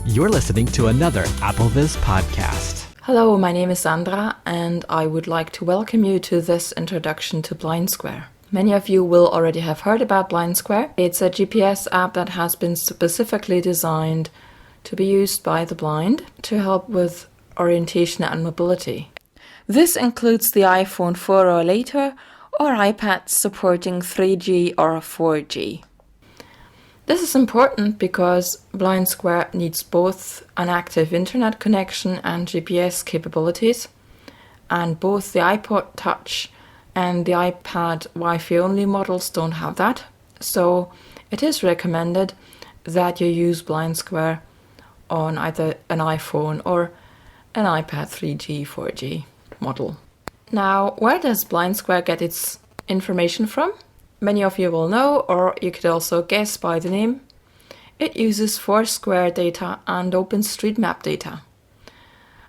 You're listening to another AppleVis podcast. Hello, my name is Sandra, and I would like to welcome you to this introduction to BlindSquare. Many of you will already have heard about BlindSquare. It's a GPS app that has been specifically designed to be used by the blind to help with orientation and mobility. This includes the iPhone 4 or later, or iPads supporting 3G or 4G. This is important because BlindSquare needs both an active internet connection and GPS capabilities, and both the iPod Touch and the iPad Wi-Fi only models don't have that, so it is recommended that you use BlindSquare on either an iPhone or an iPad 3G, 4G model. Now, where does BlindSquare get its information from? Many of you will know, or you could also guess by the name. It uses Foursquare data and OpenStreetMap data.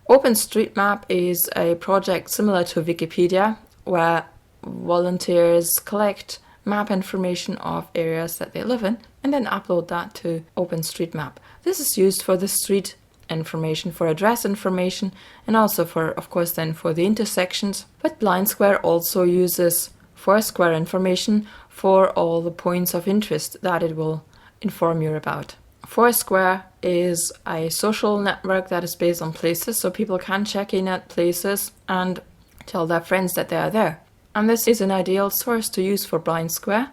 OpenStreetMap is a project similar to Wikipedia, where volunteers collect map information of areas that they live in and then upload that to OpenStreetMap. This is used for the street information, for address information, and also for, of course, then for the intersections. But BlindSquare also uses Foursquare information for all the points of interest that it will inform you about. Foursquare is a social network that is based on places, so people can check in at places and tell their friends that they are there. And this is an ideal source to use for BlindSquare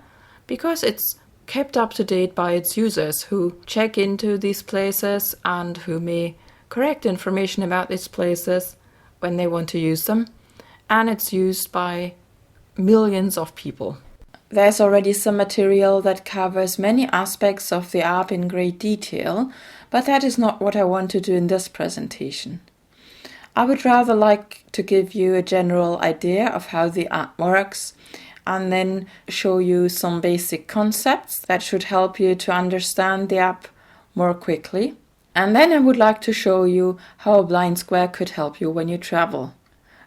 because it's kept up to date by its users who check into these places and who may correct information about these places when they want to use them. And it's used by millions of people. There's already some material that covers many aspects of the app in great detail, but that is not what I want to do in this presentation. I would rather like to give you a general idea of how the app works and then show you some basic concepts that should help you to understand the app more quickly. And then I would like to show you how BlindSquare could help you when you travel.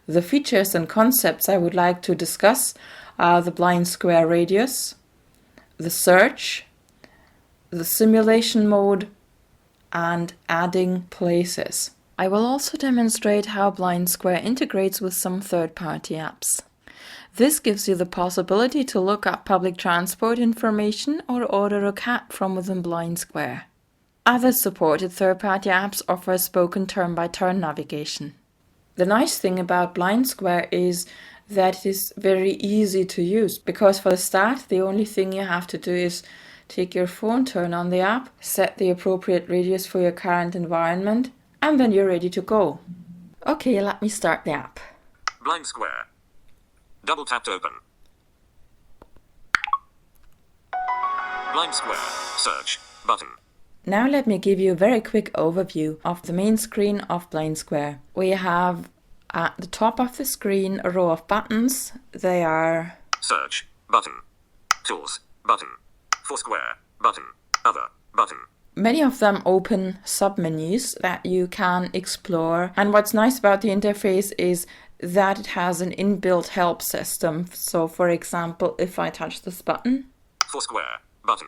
The features and concepts I would like to discuss are the BlindSquare radius, the search, the simulation mode, and adding places. I will also demonstrate how BlindSquare integrates with some third-party apps. This gives you the possibility to look up public transport information or order a cab from within BlindSquare. Other supported third-party apps offer spoken turn-by-turn navigation. The nice thing about BlindSquare is that it is very easy to use because for the start, the only thing you have to do is take your phone, turn on the app, set the appropriate radius for your current environment, and then you're ready to go. Okay, let me start the app. BlindSquare. Double tap to open. BlindSquare. Search button. Now let me give you a very quick overview of the main screen of BlindSquare. We have at the top of the screen a row of buttons. They are Search button. Tools button. Foursquare button. Other button. Many of them open submenus that you can explore. And what's nice about the interface is that it has an inbuilt help system. So for example, if I touch this button, Foursquare button.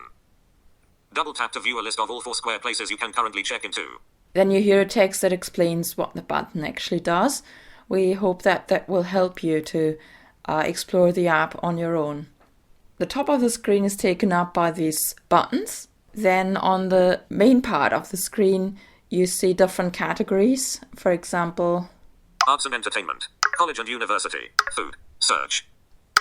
Double tap to view a list of all Foursquare places you can currently check into. Then you hear a text that explains what the button actually does. We hope that that will help you to explore the app on your own. The top of the screen is taken up by these buttons. Then on the main part of the screen, you see different categories. For example, Arts and entertainment, college and university, food, search.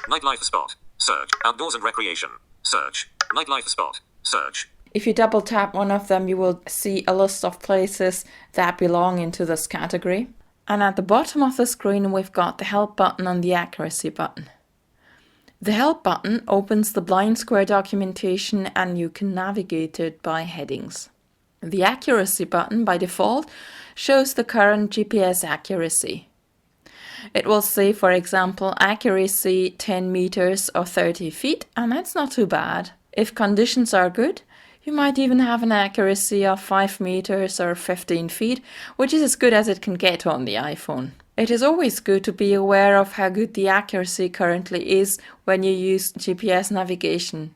Nightlife spot, search. Outdoors and recreation, search. Nightlife spot, search. If you double tap one of them, you will see a list of places that belong into this category. And at the bottom of the screen, we've got the help button and the accuracy button. The help button opens the BlindSquare documentation and you can navigate it by headings. The accuracy button by default shows the current GPS accuracy. It will say, for example, accuracy 10 meters or 30 feet, and that's not too bad. If conditions are good, you might even have an accuracy of 5 meters or 15 feet, which is as good as it can get on the iPhone. It is always good to be aware of how good the accuracy currently is when you use GPS navigation.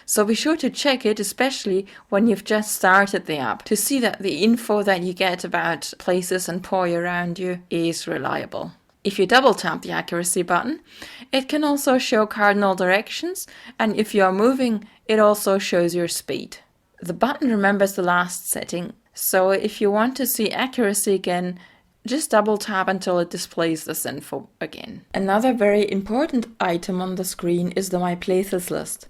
So be sure to check it, especially when you've just started the app, to see that the info that you get about places and POI around you is reliable. If you double tap the accuracy button, it can also show cardinal directions, and if you are moving, it also shows your speed. The button remembers the last setting, so if you want to see accuracy again, just double tap until it displays this info again. Another very important item on the screen is the My Places list.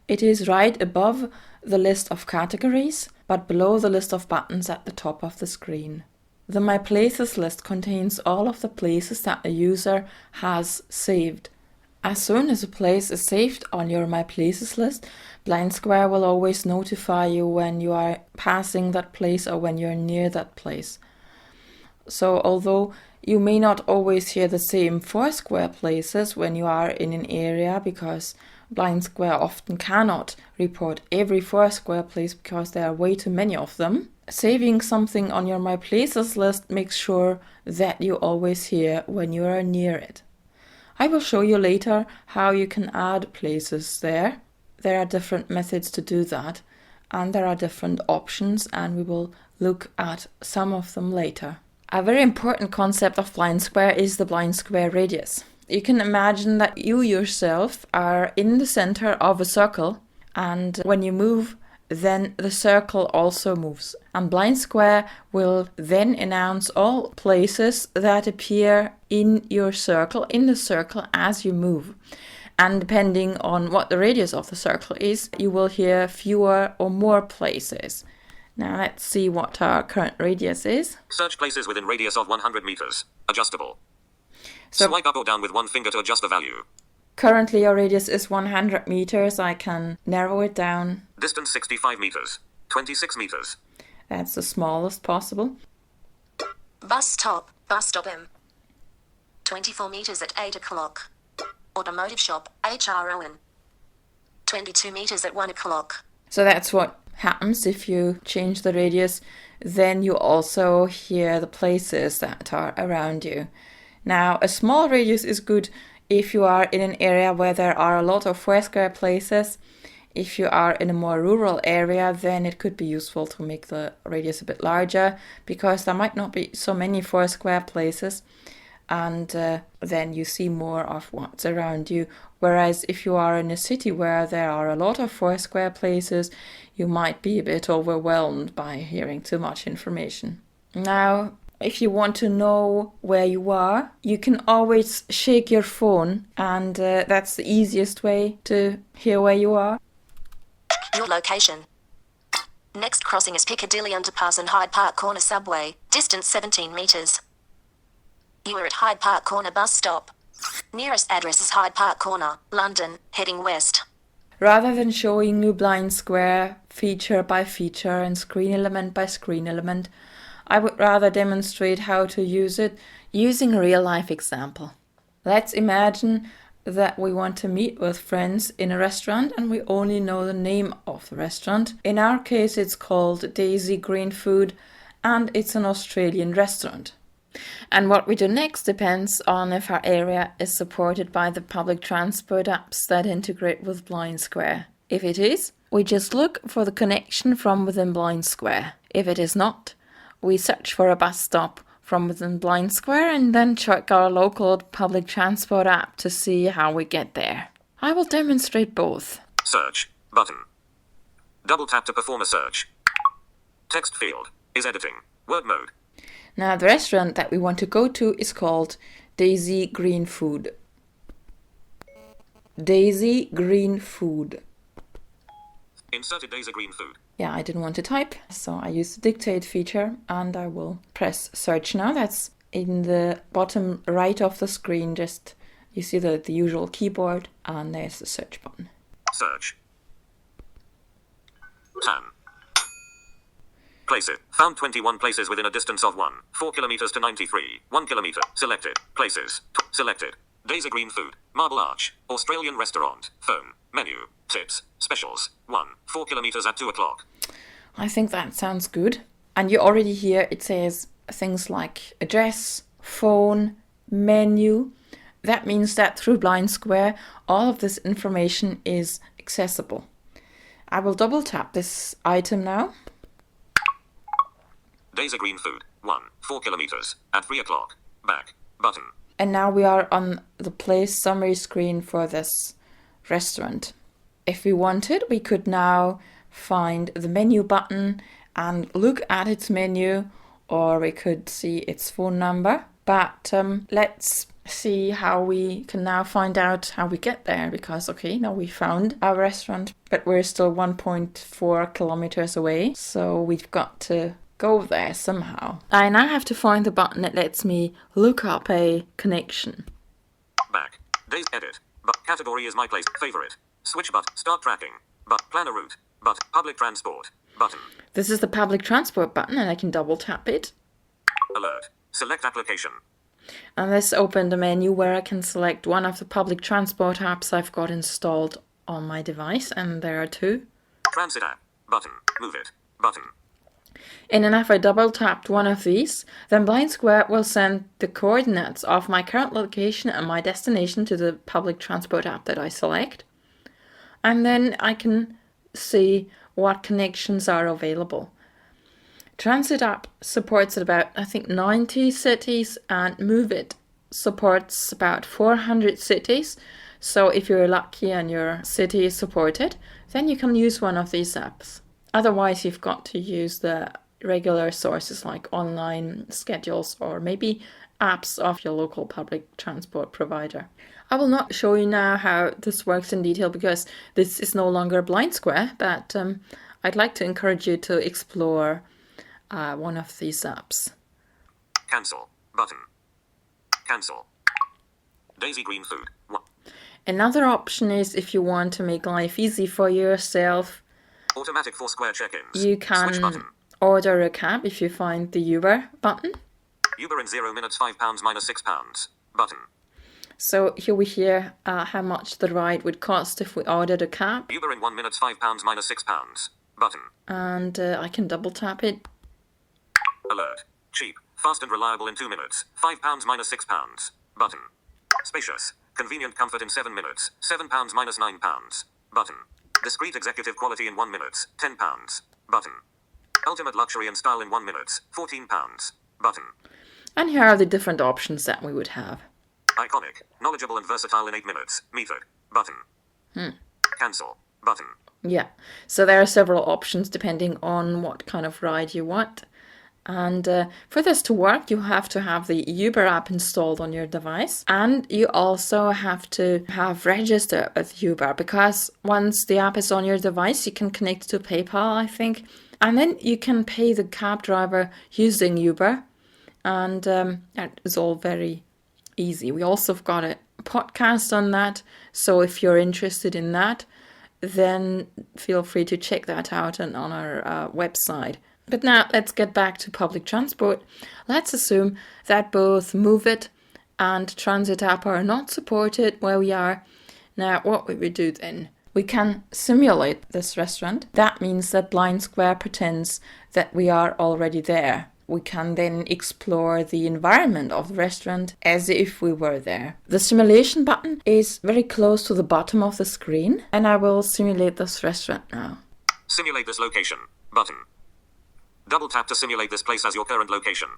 It is right above the list of categories, but below the list of buttons at the top of the screen. The My Places list contains all of the places that a user has saved. As soon as a place is saved on your My Places list, BlindSquare will always notify you when you are passing that place or when you're near that place. So although you may not always hear the same Foursquare places when you are in an area, because BlindSquare often cannot report every Foursquare place because there are way too many of them, saving something on your My Places list makes sure that you always hear when you are near it. I will show you later how you can add places there. There are different methods to do that, and there are different options, and we will look at some of them later. A very important concept of BlindSquare is the BlindSquare radius. You can imagine that you yourself are in the center of a circle, and when you move, then the circle also moves. And BlindSquare will then announce all places that appear in your circle, in the circle as you move. And depending on what the radius of the circle is, you will hear fewer or more places. Now let's see what our current radius is. Search places within radius of 100 meters. Adjustable. Swipe up or down with one finger to adjust the value. Currently your radius is 100 meters. I can narrow it down. Distance 65 meters. 26 meters. That's the smallest possible. Bus stop M. 24 meters at 8 o'clock. Automotive shop, HR Owen. 22 meters at 1 o'clock. So that's what happens if you change the radius. Then you also hear the places that are around you. Now, a small radius is good if you are in an area where there are a lot of Foursquare places. If you are in a more rural area, then it could be useful to make the radius a bit larger, because there might not be so many Foursquare places, and then you see more of what's around you. Whereas if you are in a city where there are a lot of Foursquare places, you might be a bit overwhelmed by hearing too much information. Now, if you want to know where you are, you can always shake your phone, and that's the easiest way to hear where you are. Your location. Next crossing is Piccadilly Underpass and Hyde Park Corner Subway. Distance 17 meters. You are at Hyde Park Corner bus stop. Nearest address is Hyde Park Corner, London, heading west. Rather than showing you BlindSquare feature by feature and screen element by screen element, I would rather demonstrate how to use it using a real-life example. Let's imagine that we want to meet with friends in a restaurant and we only know the name of the restaurant. In our case, it's called Daisy Green Food, and it's an Australian restaurant. And what we do next depends on if our area is supported by the public transport apps that integrate with BlindSquare. If it is, we just look for the connection from within BlindSquare. If it is not, we search for a bus stop from within BlindSquare and then check our local public transport app to see how we get there. I will demonstrate both. Search button. Double tap to perform a search. Text field is editing. Word mode. Now the restaurant that we want to go to is called Daisy Green Food. Daisy Green Food. Inserted Daisy Green Food. Yeah, I didn't want to type, so I used the dictate feature, and I will press search now. That's in the bottom right of the screen. Just you see the usual keyboard, and there's the search button. Search. 10. Places. Found 21 places within a distance of 4 kilometers to 93. 1 kilometer. Selected. Places. Selected. Daisy Green Food. Marble Arch. Australian restaurant. Phone. Menu. Tips. Specials. 4 kilometers at 2 o'clock. I think that sounds good. And you already hear it says things like address, phone, menu. That means that through BlindSquare, all of this information is accessible. I will double tap this item now. Daisy Green Food. 1. 4 kilometers. At 3 o'clock. Back. Button. And now we are on the place summary screen for this restaurant. If we wanted, we could now find the menu button and look at its menu, or we could see its phone number. But let's see how we can now find out how we get there, because okay, now we found our restaurant, but we're still 1.4 kilometers away, so we've got to go there somehow. I now have to find the button that lets me look up a connection. Back. Days edit. But category is my place. Favorite. Switch but start tracking. But plan a route. But public transport. Button. This is the public transport button, and I can double tap it. Alert. Select application. And this opened a menu where I can select one of the public transport apps I've got installed on my device, and there are two. Transit app. Button. Move it. Button. And then if I double tapped one of these, then BlindSquare will send the coordinates of my current location and my destination to the public transport app that I select. And then I can see what connections are available. Transit app supports about, I think, 90 cities, and Move It supports about 400 cities. So if you're lucky and your city is supported, then you can use one of these apps. Otherwise, you've got to use the regular sources like online schedules or maybe apps of your local public transport provider. I will not show you now how this works in detail because this is no longer BlindSquare, but I'd like to encourage you to explore one of these apps. Cancel. Button. Cancel. Daisy Green Food. 1. Another option is if you want to make life easy for yourself, Automatic 4 square check-ins. you Switch button. can order a cab if you find the Uber button. Uber in 0 minutes £5 minus £6. Button. So here we hear how much the ride would cost if we ordered a cab. Uber in 1 minute £5 minus £6. Button. And I can double tap it. Alert. Cheap. Fast and reliable in 2 minutes. £5 minus £6. Button. Spacious. Convenient comfort in 7 minutes. £7 minus £9. Button. Discreet executive quality in 1 minute. £10. Button. Ultimate luxury and style in 1 minute. £14. Button. And here are the different options that we would have. Iconic. Knowledgeable and versatile in 8 minutes. Metered. Button. Cancel. Button. Yeah, so there are several options depending on what kind of ride you want. And for this to work, you have to have the Uber app installed on your device. And you also have to have registered with Uber, because once the app is on your device, you can connect to PayPal, I think. And then you can pay the cab driver using Uber. And that is all very easy. We also have got a podcast on that. So if you're interested in that, then feel free to check that out on our website. But now let's get back to public transport. Let's assume that both Move It and Transit app are not supported where we are. Now, what would we do then? We can simulate this restaurant. That means that BlindSquare pretends that we are already there. We can then explore the environment of the restaurant as if we were there. The simulation button is very close to the bottom of the screen, and I will simulate this restaurant now. Simulate this location. Button. Double tap to simulate this place as your current location.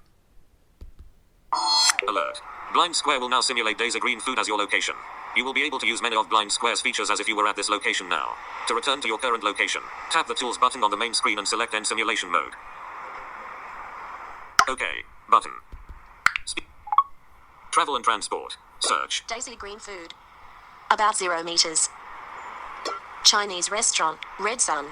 Alert. BlindSquare will now simulate Daisy Green Food as your location. You will be able to use many of BlindSquare's features as if you were at this location now. To return to your current location, tap the Tools button on the main screen and select End Simulation Mode. OK. Button. Travel and transport. Search. Daisy Green Food. About 0 meters. Chinese restaurant. Red Sun.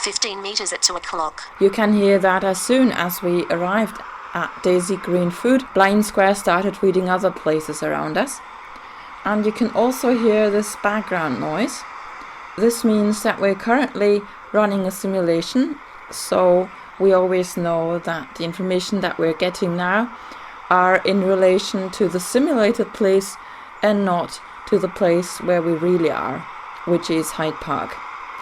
15 meters at 2 o'clock. You can hear that as soon as we arrived at Daisy Green Food, BlindSquare started reading other places around us. And you can also hear this background noise. This means that we're currently running a simulation, so we always know that the information that we're getting now are in relation to the simulated place and not to the place where we really are, which is Hyde Park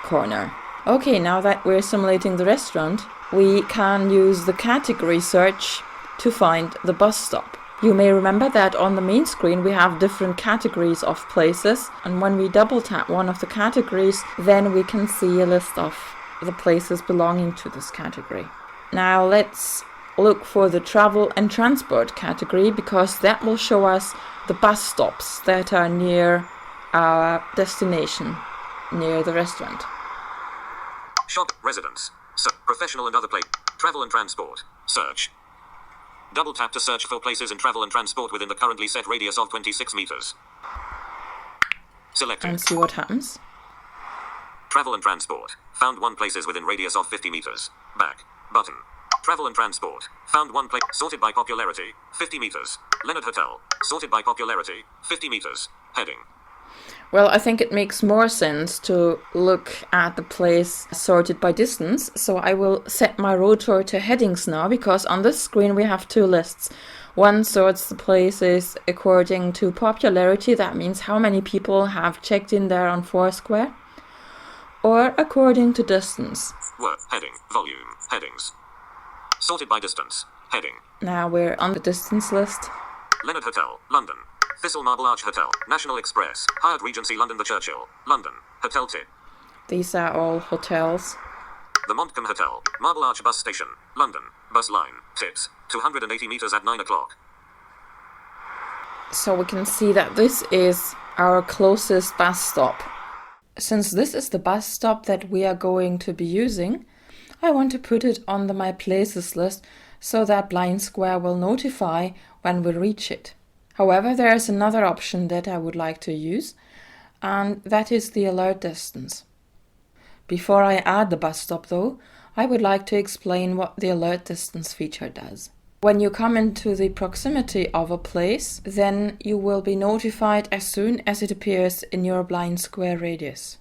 Corner. Okay, now that we're simulating the restaurant, we can use the category search to find the bus stop. You may remember that on the main screen we have different categories of places, and when we double tap one of the categories, then we can see a list of the places belonging to this category. Now let's look for the travel and transport category, because that will show us the bus stops that are near our destination, near the restaurant. Shop, residence, professional and other place, travel and transport, search. Double tap to search for places in travel and transport within the currently set radius of 26 meters. Selected. And see what happens. Travel and transport. Found 1 places within radius of 50 meters. Back. Button. Travel and transport. Found 1 place. Sorted by popularity. 50 meters. Leonard Hotel. Sorted by popularity. 50 meters. Heading. Well, I think it makes more sense to look at the place sorted by distance, so I will set my rotor to headings now, because on this screen we have 2 lists. One sorts the places according to popularity, that means how many people have checked in there on Foursquare, or according to distance. Word, heading, volume, headings. Sorted by distance, heading. Now we're on the distance list. Leonard Hotel, London. Thistle Marble Arch Hotel, National Express, Hyatt Regency London, the Churchill, London, Hotel Tip. These are all hotels. The Montcalm Hotel, Marble Arch Bus Station, London, bus line, tips, 280 meters at 9 o'clock. So we can see that this is our closest bus stop. Since this is the bus stop that we are going to be using, I want to put it on the My Places list so that BlindSquare will notify when we reach it. However, there is another option that I would like to use, and that is the alert distance. Before I add the bus stop though, I would like to explain what the alert distance feature does. When you come into the proximity of a place, then you will be notified as soon as it appears in your BlindSquare radius.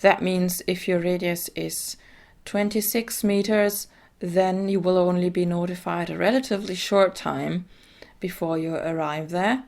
That means if your radius is 26 meters, then you will only be notified a relatively short time before you arrive there.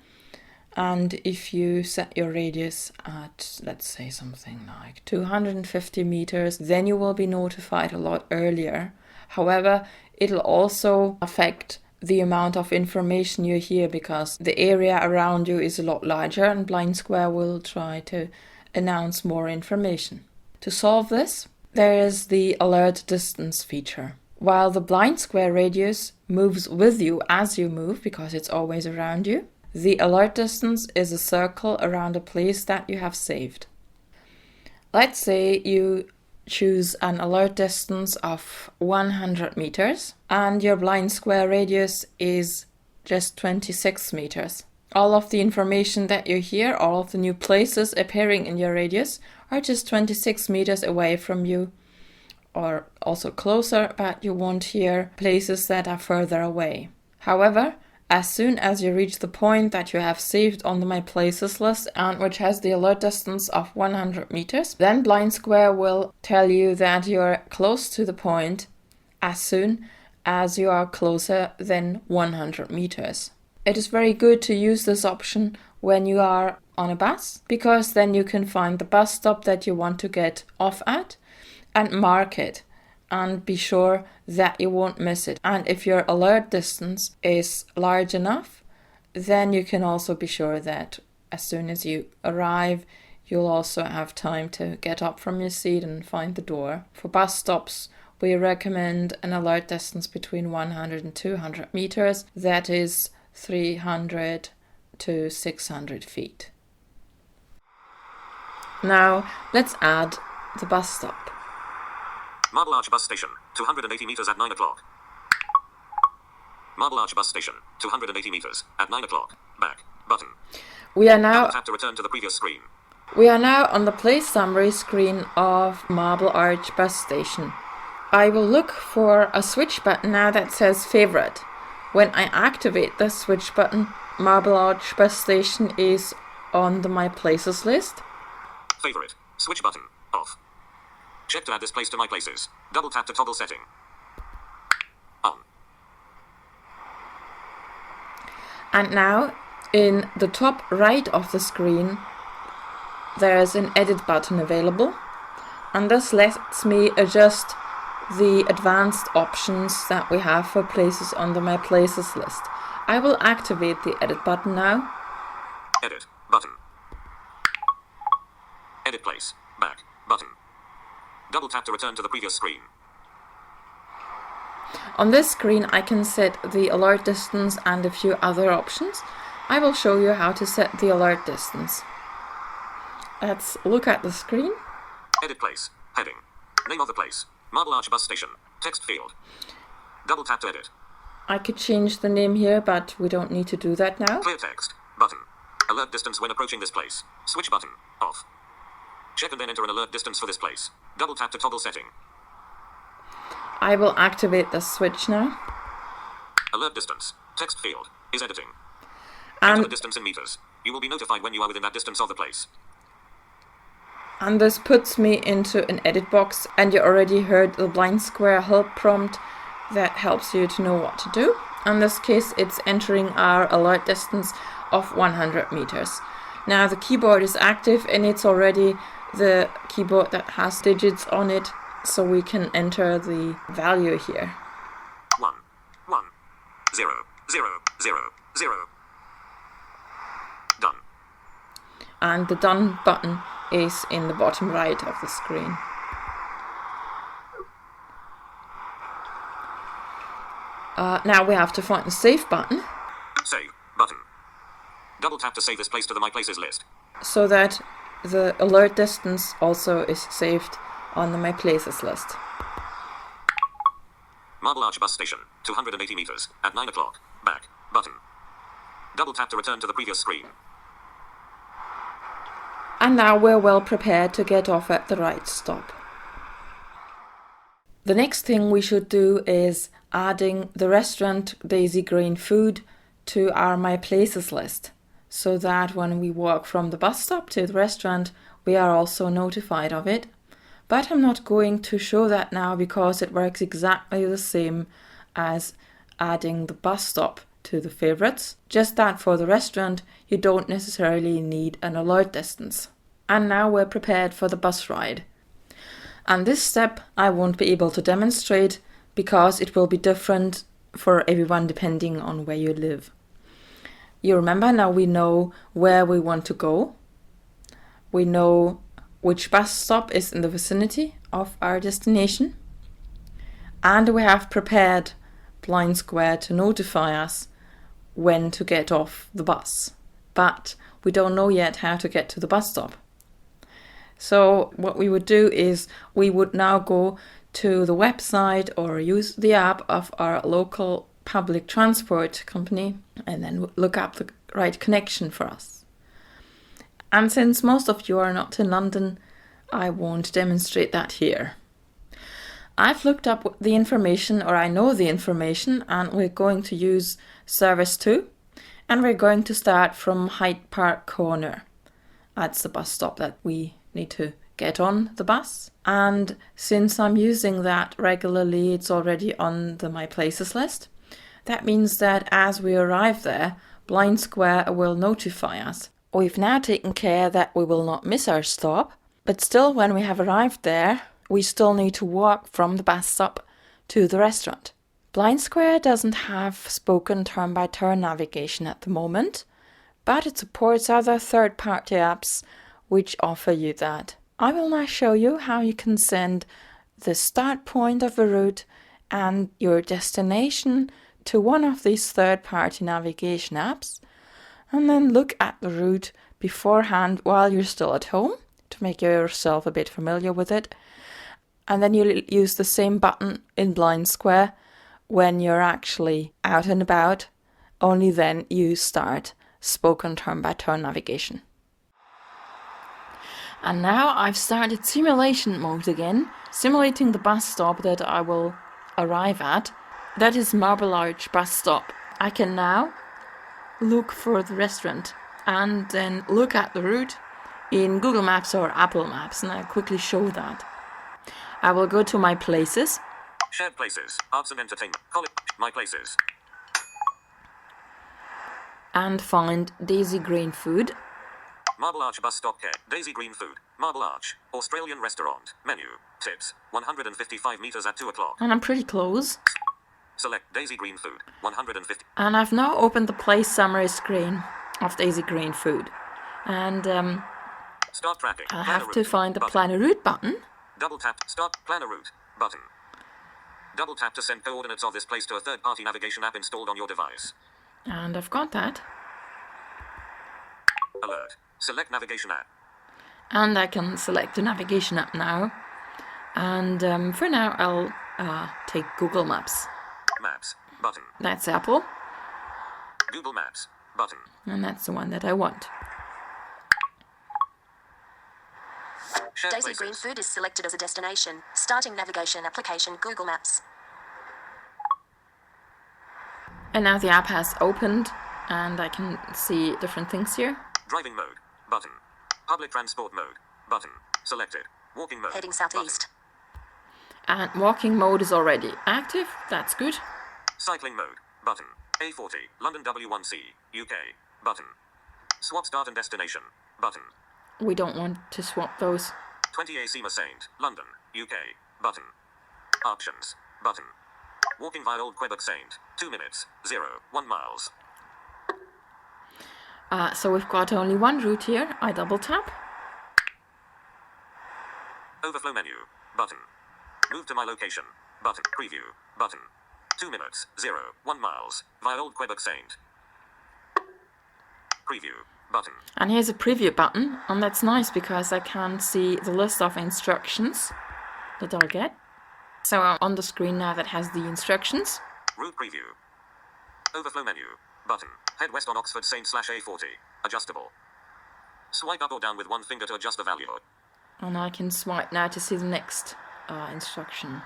And if you set your radius at, let's say, something like 250 meters, then you will be notified a lot earlier. However, it'll also affect the amount of information you hear, because the area around you is a lot larger and BlindSquare will try to announce more information. To solve this, there is the alert distance feature. While the BlindSquare radius moves with you as you move, because it's always around you, the alert distance is a circle around a place that you have saved. Let's say you choose an alert distance of 100 meters and your BlindSquare radius is just 26 meters. All of the information that you hear, all of the new places appearing in your radius are just 26 meters away from you, or also closer, but you won't hear places that are further away. However, as soon as you reach the point that you have saved on the My Places list and which has the alert distance of 100 meters, then BlindSquare will tell you that you're close to the point as soon as you are closer than 100 meters. It is very good to use this option when you are on a bus, because then you can find the bus stop that you want to get off at and mark it and be sure that you won't miss it. And if your alert distance is large enough, then you can also be sure that as soon as you arrive, you'll also have time to get up from your seat and find the door. For bus stops, we recommend an alert distance between 100 and 200 meters, that is 300 to 600 feet. Now, let's add the bus stop. Marble Arch Bus Station, 280 meters at 9 o'clock. Marble Arch Bus Station, 280 meters at 9 o'clock. Back. Button. We are now Tap to return to the previous screen. We are now on the place summary screen of Marble Arch Bus Station. I will look for a switch button now that says favorite. When I activate this switch button, Marble Arch Bus Station is on the My Places list. Favorite. Switch button. Off. Check to add this place to My Places. Double tap to toggle setting. On. And now, in the top right of the screen, there is an edit button available. And this lets me adjust the advanced options that we have for places on the My Places list. I will activate the edit button now. Edit. Button. Edit place. Back. Button. Double tap to return to the previous screen. On this screen I can set the alert distance and a few other options. I will show you how to set the alert distance. Let's look at the screen. Edit place. Heading. Name of the place. Marble Arch Bus Station. Text field. Double tap to edit. I could change the name here, but we don't need to do that now. Clear text. Button. Alert distance when approaching this place. Switch button. Off. Check and then enter an alert distance for this place. Double tap to toggle setting. I will activate the switch now. Alert distance. Text field. Is editing. And Enter the distance in meters. You will be notified when you are within that distance of the place. And this puts me into an edit box, and you already heard the BlindSquare help prompt that helps you to know what to do. In this case, it's entering our alert distance of 100 meters. Now the keyboard is active and it's already the keyboard that has digits on it, so we can enter the value here. 1, 1, 0, 0, 0, 0. Done. And the done button is in the bottom right of the screen. Now we have to find the save button, Save button. Double tap to save this place to the My Places list. so that the alert distance also is saved on the My Places list. Marble Arch Bus Station, 280 meters, at 9 o'clock. Back button. Double tap to return to the previous screen. And now we're well prepared to get off at the right stop. The next thing we should do is adding the restaurant Daisy Green Food to our My Places list, so that when we walk from the bus stop to the restaurant, we are also notified of it. But I'm not going to show that now because it works exactly the same as adding the bus stop to the favorites, just that for the restaurant you don't necessarily need an alert distance. And now we're prepared for the bus ride. And this step I won't be able to demonstrate because it will be different for everyone depending on where you live. You remember, now we know where we want to go. We know which bus stop is in the vicinity of our destination. And we have prepared BlindSquare to notify us when to get off the bus. But we don't know yet how to get to the bus stop. So what we would do is we would now go to the website or use the app of our local public transport company and then look up the right connection for us. And since most of you are not in London, I won't demonstrate that here. I've looked up the information, or I know the information, and we're going to use Service 2, and we're going to start from Hyde Park Corner. That's the bus stop that we need to get on the bus. And since I'm using that regularly, it's already on the My Places list. That means that as we arrive there, BlindSquare will notify us. We've now taken care that we will not miss our stop, but still when we have arrived there, we still need to walk from the bus stop to the restaurant. BlindSquare doesn't have spoken turn-by-turn navigation at the moment, but it supports other third-party apps which offer you that. I will now show you how you can send the start point of a route and your destination to one of these third-party navigation apps, and then look at the route beforehand while you're still at home to make yourself a bit familiar with it. And then you'll use the same button in BlindSquare when you're actually out and about. Only then you start spoken turn-by-turn navigation. And now I've started simulation mode again, simulating the bus stop that I will arrive at. That is Marble Arch bus stop. I can now look for the restaurant and then look at the route in Google Maps or Apple Maps, and I'll quickly show that. I will go to My Places. Shared Places, Arts and Entertainment, College, My Places. And find Daisy Green Food. Marble Arch Bus Stop Care, Daisy Green Food, Marble Arch, Australian Restaurant, Menu, Tips, 155 meters at 2 o'clock. And I'm pretty close. Select Daisy Green Food. 150. And I've now opened the place summary screen of Daisy Green Food. And Start tracking. I'll Planner have to route. find the Button. Plan a Route button. Double tap. Start planner route. Button. Double tap to send coordinates of this place to a third-party navigation app installed on your device. And I've got that. Alert. Select navigation app. And I can select the navigation app now. And for now, I'll take Google Maps. Maps. Button. That's Apple, Google Maps. Button. and that's the one that I want. Share Daisy places. Green Food is selected as a destination. Starting navigation application Google Maps. And now the app has opened, and I can see different things here. Driving mode. Button. Public transport mode. Button. Selected. Walking mode. Heading southeast. And walking mode is already active. That's good. Button. Cycling mode. Button. A40. London W1C. UK. Button. Swap start and destination. Button. We don't want to swap those. 20 AC Saint. London. UK. Button. Options. Button. Walking via Old Quebec Saint. 2 minutes. 0. 1 miles. So we've got only one route here. I double tap. Overflow menu. Button. Move to my location. Button. Preview. Button. 2 minutes. 0. 1 miles. Via Old Quebec Saint. Preview. Button. And here's a preview button, and that's nice because I can see the list of instructions that I'll get. So I'm on the screen now that has the instructions. Route preview. Overflow menu. Button. Head west on Oxford Saint/A40. Adjustable. Swipe up or down with one finger to adjust the value. And I can swipe now to see the next instruction.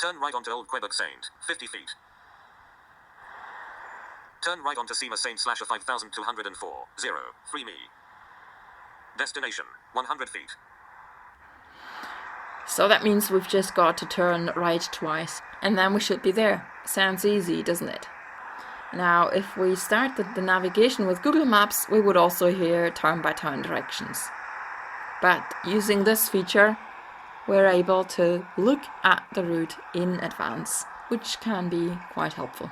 Turn right onto Old Quebec Saint. 50 feet. Turn right onto Sema Saint/5204. 0. 3 me. Destination. 100 feet. So that means we've just got to turn right twice, and then we should be there. Sounds easy, doesn't it? Now, if we started the navigation with Google Maps, we would also hear turn-by-turn directions. But using this feature, we're able to look at the route in advance, which can be quite helpful.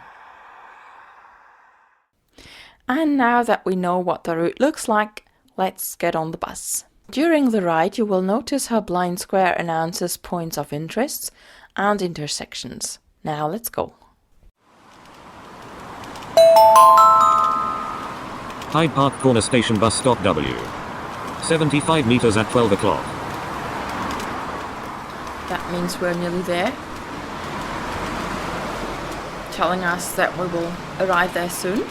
And now that we know what the route looks like, let's get on the bus. During the ride, you will notice how BlindSquare announces points of interest and intersections. Now let's go. Hyde Park Corner Station Bus Stop W. 75 meters at 12 o'clock. That means we're nearly there. Telling us that we will arrive there soon.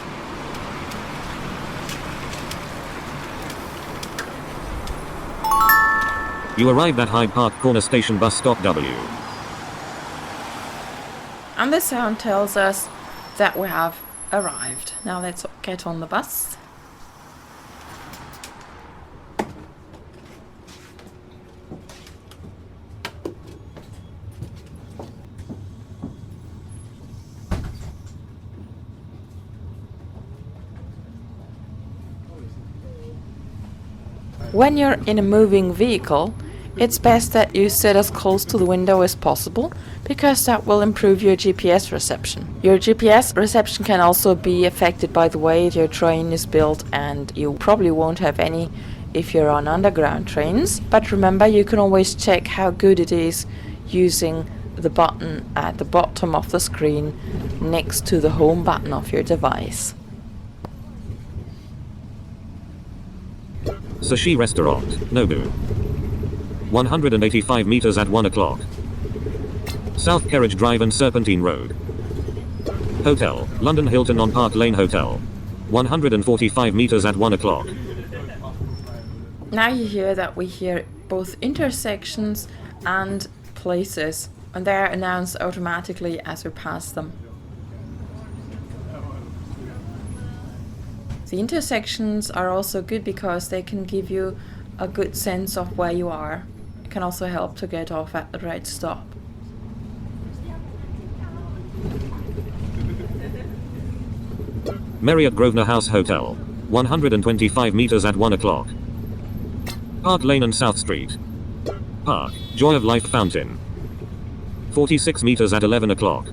You arrived at Hyde Park Corner Station Bus Stop W. And the sound tells us that we have arrived. Now let's get on the bus. When you're in a moving vehicle, it's best that you sit as close to the window as possible, because that will improve your GPS reception. Your GPS reception can also be affected by the way your train is built, and you probably won't have any if you're on underground trains. But remember, you can always check how good it is using the button at the bottom of the screen next to the home button of your device. Sushi Restaurant, Nobu. 185 meters at 1 o'clock. South Carriage Drive and Serpentine Road. Hotel, London Hilton on Park Lane Hotel. 145 meters at 1 o'clock. Now you hear that we hear both intersections and places, and they're announced automatically as we pass them. The intersections are also good because they can give you a good sense of where you are. It can also help to get off at the right stop. Marriott Grosvenor House Hotel. 125 meters at 1 o'clock. Park Lane and South Street. Park, Joy of Life Fountain. 46 meters at 11 o'clock.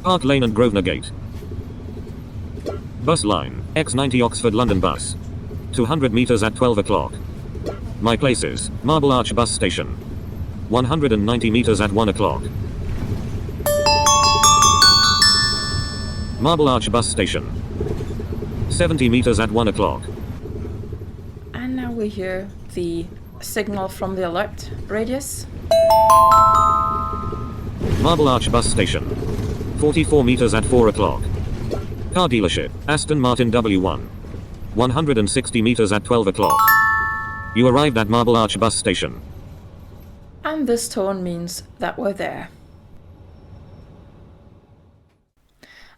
Park Lane and Grosvenor Gate. Bus line, X90 Oxford London bus. 200 meters at 12 o'clock. My places, Marble Arch bus station. 190 meters at 1 o'clock. Marble Arch bus station. 70 meters at 1 o'clock. And now we hear the signal from the alert radius. Marble Arch bus station. 44 meters at 4 o'clock. Car dealership, Aston Martin W1. 160 meters at 12 o'clock. You arrived at Marble Arch bus station. And this tone means that we're there.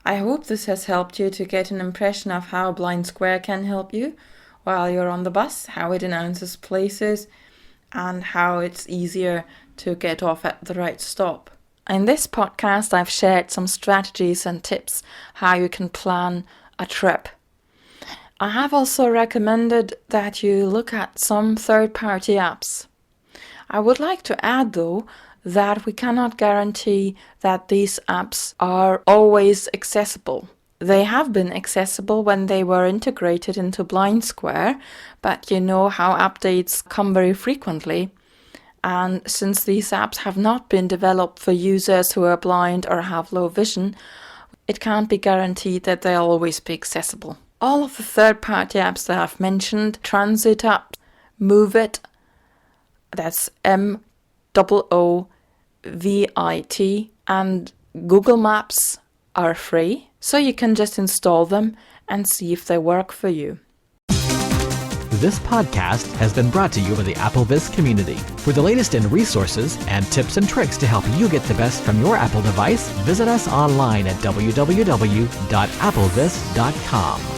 I hope this has helped you to get an impression of how BlindSquare can help you while you're on the bus, how it announces places, and how it's easier to get off at the right stop. In this podcast, I've shared some strategies and tips how you can plan a trip. I have also recommended that you look at some third-party apps. I would like to add, though, that we cannot guarantee that these apps are always accessible. They have been accessible when they were integrated into BlindSquare, but you know how updates come very frequently. And since these apps have not been developed for users who are blind or have low vision, it can't be guaranteed that they'll always be accessible. All of the third-party apps that I've mentioned, Transit app, Move It, that's MOOVIT, and Google Maps are free, so you can just install them and see if they work for you. This podcast has been brought to you by the AppleVis community. For the latest in resources and tips and tricks to help you get the best from your Apple device, visit us online at www.applevis.com.